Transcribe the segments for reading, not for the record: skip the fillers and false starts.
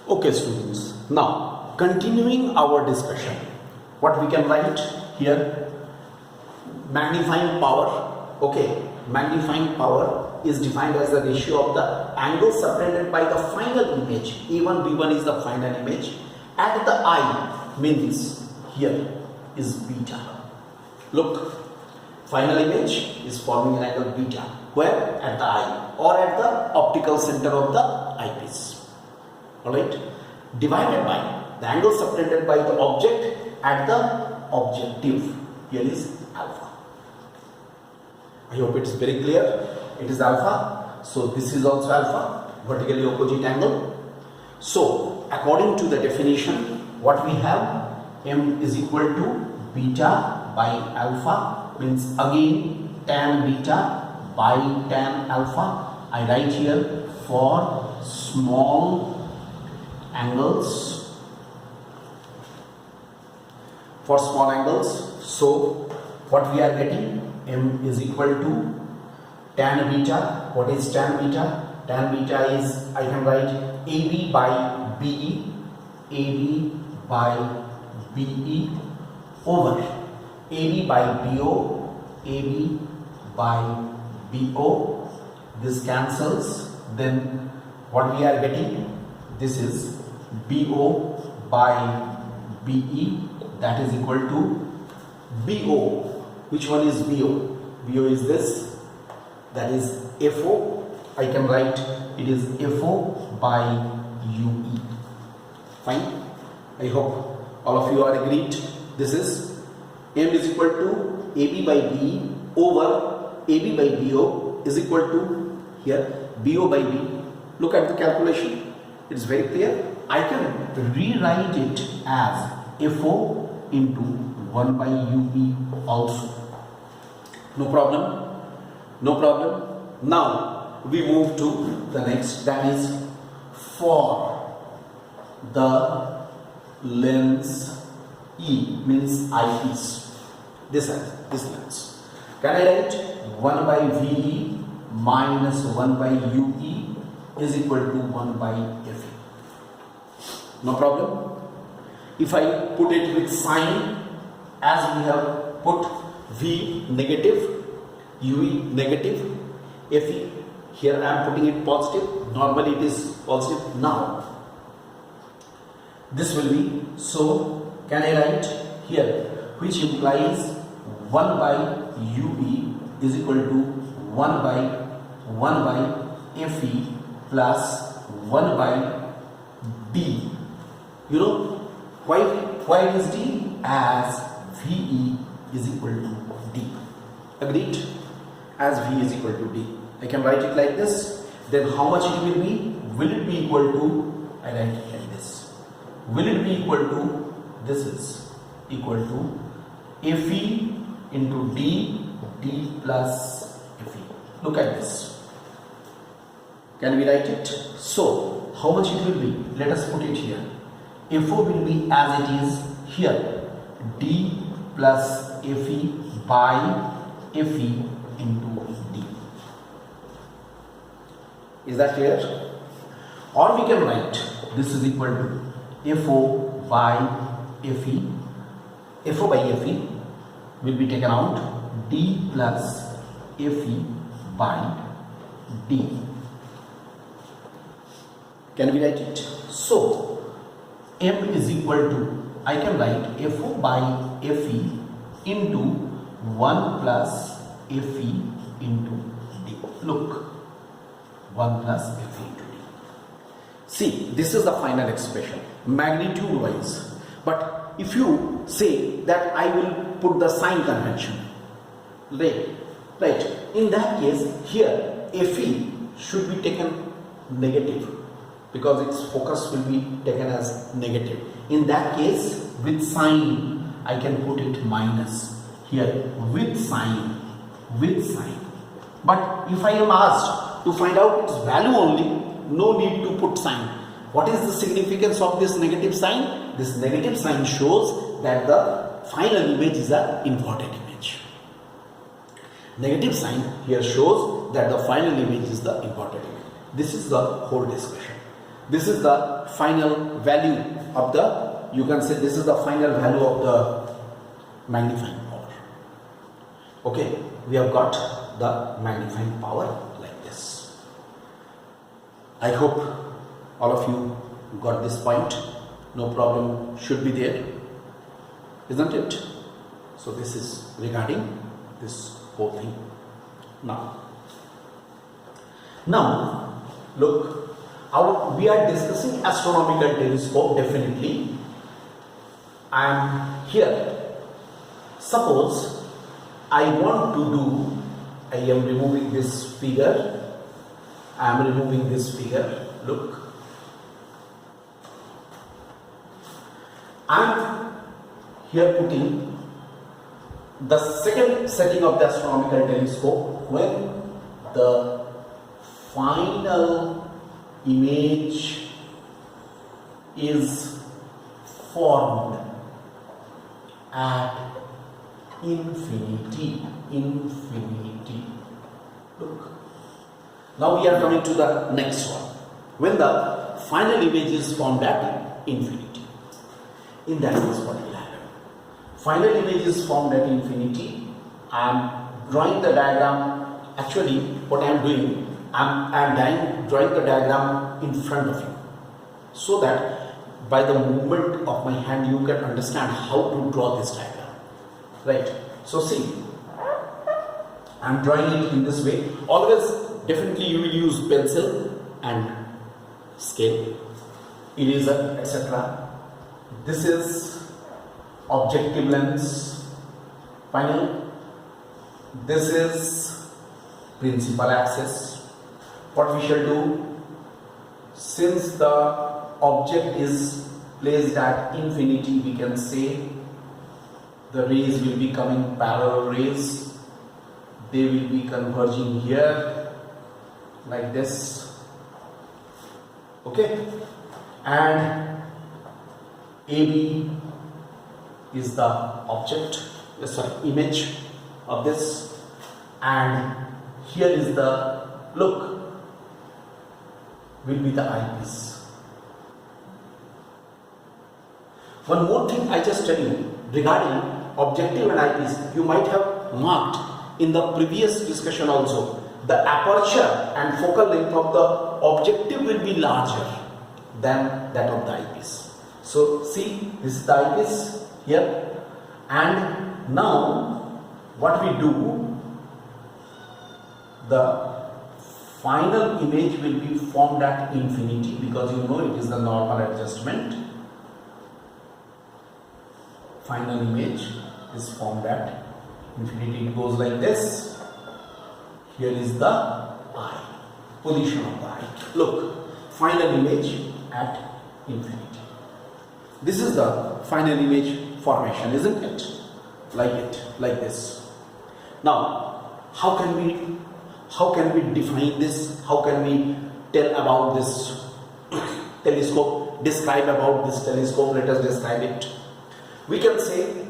Okay students, now continuing our discussion, what we can write here, magnifying power. Okay, magnifying power is defined as the ratio of the angle subtended by the final image. A1, B1 is the final image at the eye, means here is beta. Look, final image is forming an angle beta. Where? At the eye or at the optical center of the eyepiece. Alright, divided by the angle subtended by the object at the objective. Here is alpha. I hope it's very clear. It is alpha. So this is also alpha, vertically opposite angle. So according to the definition, what we have, m is equal to beta by alpha, means again tan beta by tan alpha. I write here for small angles, so what we are getting, m is equal to tan beta. What is tan beta? Tan beta is, I can write AB by BE, AB by BE over AB by BO, AB by BO. This cancels, then what we are getting, this is BO by BE, that is equal to BO. Which one is BO? BO is this, that is FO. I can write it is FO by UE. Fine. I hope all of you are agreed. This is M is equal to AB by BE over AB by BO is equal to here BO by B. Look at the calculation. It's very clear. I can rewrite it as FO into 1 by UE also. No problem. No problem. Now we move to the next, that is for the lens E, means eyepiece. This lens. Can I write 1 by VE minus 1 by UE is equal to 1 by FE? No problem. If I put it with sign, as we have put V negative, UE negative, FE, here I am putting it positive. Normally it is positive. Now this will be, so can I write here, which implies 1 by UE is equal to 1 by FE plus 1 by D. You know why it is D? As VE is equal to D. Agreed? As V is equal to D. I can write it like this. Then how much it will be? Will it be equal to, I write it like this. Will it be equal to, this is equal to FE into D, D plus FE. Look at this. Can we write it? So how much it will be? Let us put it here. FO will be as it is here, D plus FE by FE into D. Is that clear? Or we can write this is equal to FO by FE. FO by FE will be taken out, D plus FE by D. Can we write it? So M is equal to, I can write FO by FE into 1 plus FE into D. Look, 1 plus FE into D. See, this is the final expression, magnitude wise. But if you say that I will put the sign convention, right, in that case, here FE should be taken negative, because its focus will be taken as negative. In that case, with sign, I can put it minus. Here, with sign. But if I am asked to find out its value only, no need to put sign. What is the significance of this negative sign? This negative sign shows that the final image is an inverted image. Negative sign here shows that the final image is the inverted image. This is the whole discussion. This is the final value of the, you can say this is the final value of the magnifying power. Okay, we have got the magnifying power like this. I hope all of you got this point. No problem should be there, isn't it? So this is regarding this whole thing. Now look, we are discussing astronomical telescope. Definitely I am here. Suppose I want to do, I am removing this figure. I am removing this figure. Look, I am here putting the second setting of the astronomical telescope when the final image is formed at infinity. Look, now we are coming to the next one. When the final image is formed at infinity, in that case what will happen? Final image is formed at infinity. I am drawing the diagram. Actually, what I am doing, I am drawing the diagram in front of you, so that by the movement of my hand you can understand how to draw this diagram. Right? So see, I am drawing it in this way. Always, definitely you will use pencil and scale, eraser, etc. This is objective lens. Final. This is principal axis. What we shall do, since the object is placed at infinity, we can say the rays will be coming parallel rays. They will be converging here like this. Okay, and AB is the object, image of this, and here is the, look, will be the eyepiece. One more thing I just tell you regarding objective and eyepiece, you might have marked in the previous discussion also, the aperture and focal length of the objective will be larger than that of the eyepiece. So see, this is the eyepiece here, and now what we do, the final image will be formed at infinity, because you know it is the normal adjustment. Final image is formed at infinity. It goes like this. Here is the eye, position of the eye. Look, final image at infinity. This is the final image formation, isn't it? Like this. Now, how can we define this? How can we tell about this telescope? Describe about this telescope. Let us describe it. We can say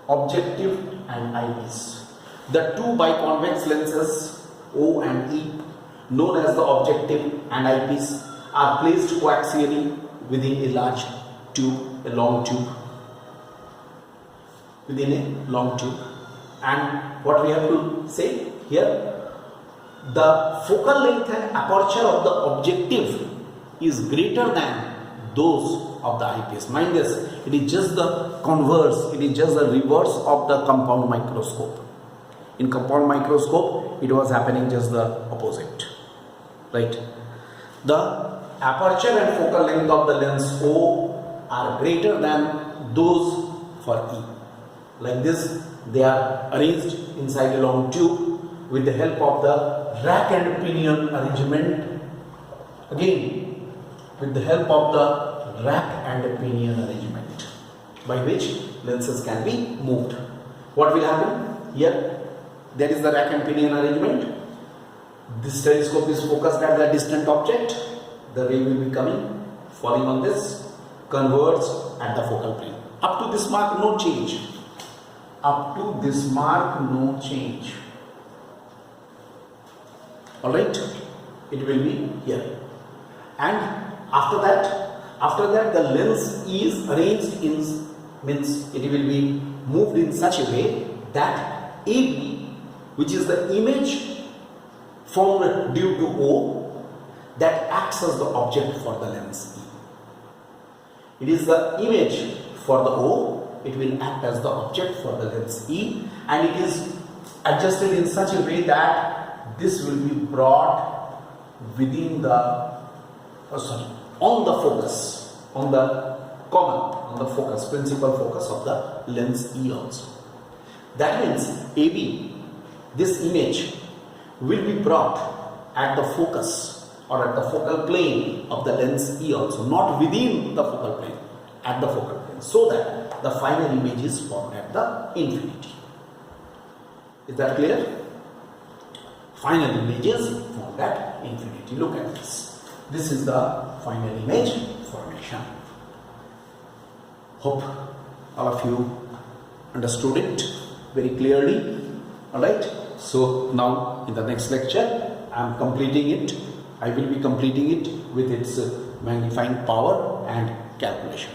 objective and eyepiece. The two biconvex lenses O and E, known as the objective and eyepiece, are placed coaxially within a large tube, a long tube. Within a long tube. And what we have to say here, the focal length and aperture of the objective is greater than those of the eyepiece. Mind this, it is just the converse, it is just the reverse of the compound microscope. In compound microscope, it was happening just the opposite. Right? The aperture and focal length of the lens O are greater than those for E. Like this, they are arranged inside a long tube with the help of the rack and pinion arrangement. Again, with the help of the rack and pinion arrangement, by which lenses can be moved. What will happen? Here, there is the rack and pinion arrangement. This telescope is focused at the distant object. The ray will be coming, falling on this, converge at the focal plane. Up to this mark, no change. Up to this mark, no change. Alright, it will be here. And After that the lens is arranged in, means it will be moved in such a way that AB, which is the image formed due to O, that acts as the object for the lens E. It is the image for the O, it will act as the object for the lens E, and it is adjusted in such a way that this will be brought within the, on the focus, on the focus, principal focus of the lens E also. That means AB, this image will be brought at the focus or at the focal plane of the lens E also, not within the focal plane, at the focal plane, so that the final image is formed at the infinity. Is that clear? Final image is formed at infinity. Look at this. This is the final image formation. Hope all of you understood it very clearly. Alright. So now in the next lecture I am completing it. I will be completing it with its magnifying power and calculation.